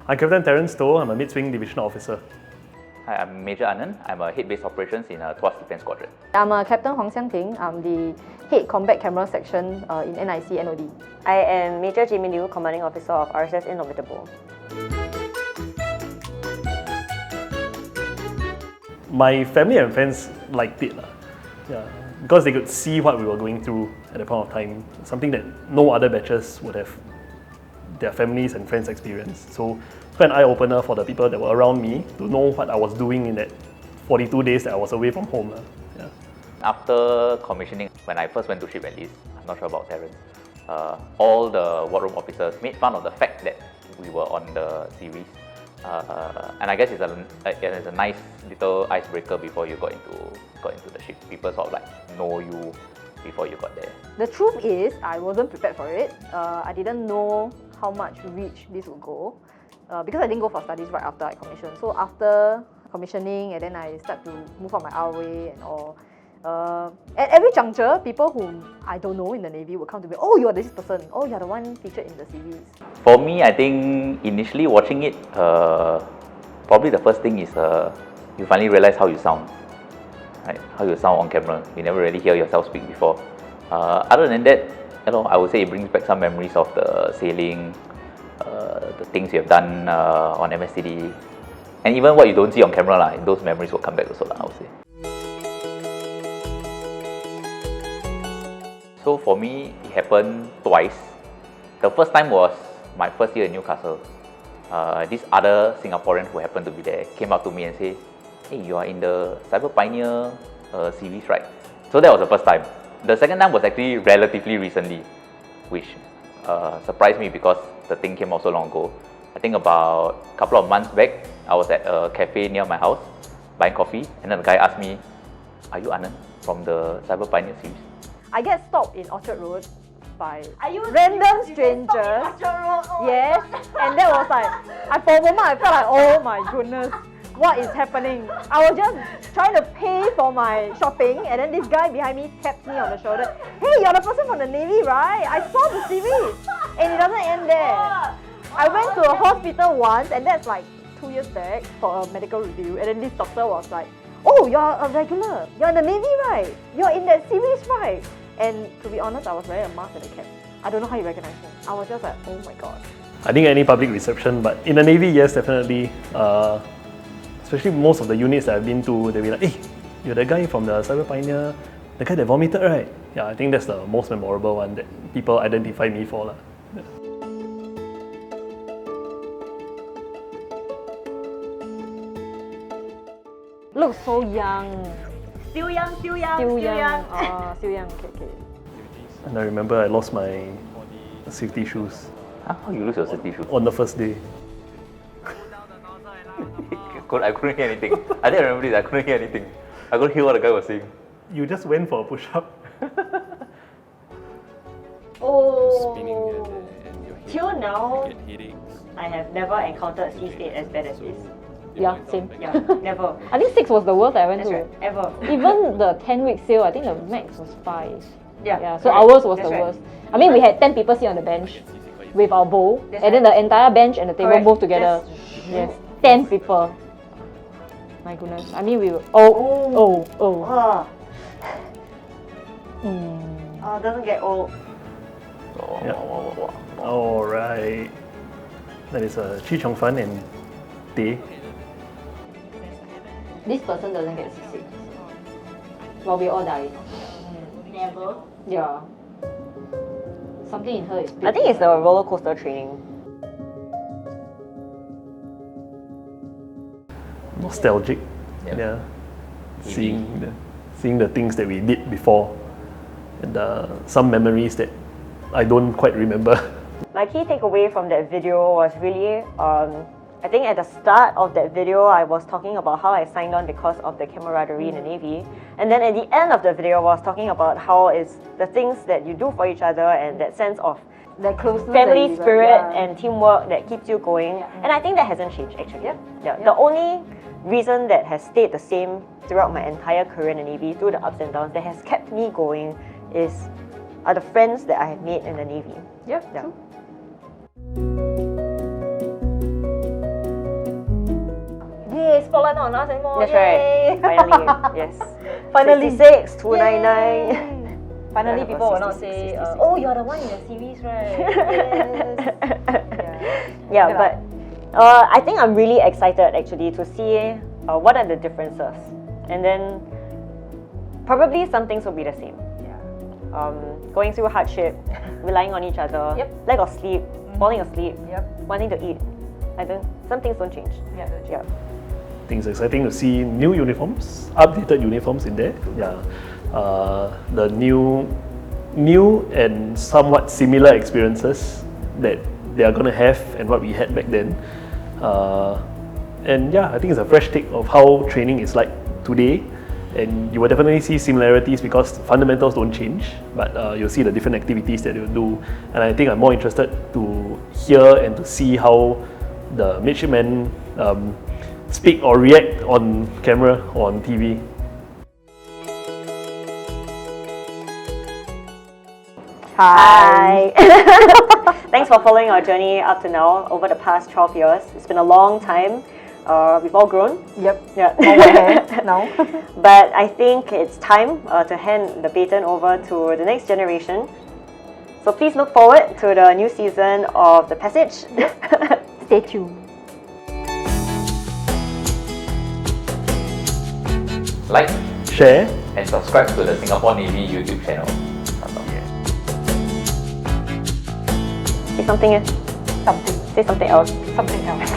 I'm Captain Terence Stowe. I'm a mid-swing divisional officer. Hi, I'm Major Anand. I'm a head base operations in Tuas Defence Squadron. I'm Captain Huang Xiangting. I'm the head combat camera section in NIC NOD. I am Major Jimmy Liu, commanding officer of RSS Indomitable. My family and friends liked it, because they could see what we were going through at that point of time, something that no other batches would have their families and friends experience. So quite an eye-opener for the people that were around me to know what I was doing in that 42 days that I was away from home. Yeah. After commissioning, when I first went to ship at least, I'm not sure about Terence, all the wardroom officers made fun of the fact that we were on the series. And I guess it's a nice little icebreaker before you got into the ship. People sort of like know you before you got there. The truth is, I wasn't prepared for it. I didn't know how much reach this would go because I didn't go for studies right after I commissioned. So after commissioning, and then I start to move on my ROA and all. At every juncture, people whom I don't know in the Navy would come to me, oh, you're this person, oh, you're the one featured in the series. For me, I think initially watching it, probably the first thing is you finally realize how you sound, right? How you sound on camera. You never really hear yourself speak before. Other than that, I would say it brings back some memories of the sailing, the things you have done on MSTD, and even what you don't see on camera, those memories will come back also, I would say. So for me, it happened twice. The first time was my first year in Newcastle. This other Singaporean who happened to be there came up to me and said, hey, you are in the Cyber Pioneer series, right? So that was the first time. The second time was actually relatively recently, which surprised me because the thing came out so long ago. I think about a couple of months back, I was at a cafe near my house buying coffee, and then the guy asked me, are you Anand from the Cyber Pioneer series? I get stopped in Orchard Road by random strangers. Yes, and that was like, for a moment I felt like, oh my goodness, what is happening? I was just trying to pay for my shopping, and then this guy behind me taps me on the shoulder. Hey, you're the person from the Navy, right? I saw the series, and it doesn't end there. I went to a hospital once, and that's like 2 years back for a medical review, and then this doctor was like, oh, you're a regular, you're in the Navy, right? You're in that series, right? And to be honest, I was wearing a mask and a cap. I don't know how you recognize me. I was just like, oh my god. I think any public reception, but in the Navy, yes, definitely. Especially most of the units that I've been to, they'll be like, hey, you're the guy from the Cyber Pioneer, the guy that vomited, right? Yeah, I think that's the most memorable one that people identify me for. Yeah. Looks so young. Still young. Still young, okay. And I remember I lost my safety shoes. Huh? How you lose your safety shoes? On the first day. I couldn't hear anything. I didn't remember this, I couldn't hear anything. I couldn't hear what the guy was saying. You just went for a push-up. Oh. Till now, I have never encountered sea state as bad as this. Yeah, same. Yeah, never. I think 6 was the worst I went That's to. right, ever. Even the 10-week sail, I think the max was 5. Yeah, so right. ours was That's the right. worst. I mean, we had 10 people sit on the bench with our bowl, That's and then the entire bench and the table Correct. moved together. Yes. Yes, 10 people. My goodness. I mean, we were. Oh. Oh, doesn't get old. Alright. That is Chi Chong Fan and Teh. This person doesn't get seasick. Well, we all die. Never. Yeah. Something in her is I think it's the roller coaster training. Nostalgic. Yeah. Seeing the things that we did before, and some memories that I don't quite remember. My key takeaway from that video was really, I think at the start of that video, I was talking about how I signed on because of the camaraderie in the Navy. And then at the end of the video, I was talking about how it's the things that you do for each other and that sense of that closeness, family spirit and teamwork that keeps you going. And I think that hasn't changed actually. The only reason that has stayed the same throughout my entire career in the Navy, through the ups and downs, that has kept me going are the friends that I have made in the Navy. True. spotlight not on us anymore. That's Yay! right. Finally, yes. Finally. 66, 299. Finally, Yeah, people will not 66, say, 66. oh, you're the one in the series, right? Yes. Yeah, but I think I'm really excited actually to see what are the differences, and then probably some things will be the same. Yeah. Going through hardship, relying on each other, Yep. lack of sleep, falling asleep, Yep. wanting to eat. Some things don't change. Yeah. Yeah. I think it's exciting to see new uniforms, updated uniforms in there. Yeah, the new and somewhat similar experiences that they are going to have and what we had back then. And yeah, I think it's a fresh take of how training is like today. And you will definitely see similarities because fundamentals don't change, but you'll see the different activities that you'll do. And I think I'm more interested to hear and to see how the midshipmen speak or react on camera or on TV. Hi. Thanks for following our journey up to now over the past 12 years. It's been a long time. We've all grown. Yep. Yeah. No. But I think it's time to hand the baton over to the next generation. So please look forward to the new season of The Passage. Stay tuned. Like Share. and subscribe to the Singapore Navy YouTube channel. Say something. Something. Say something else. Something else.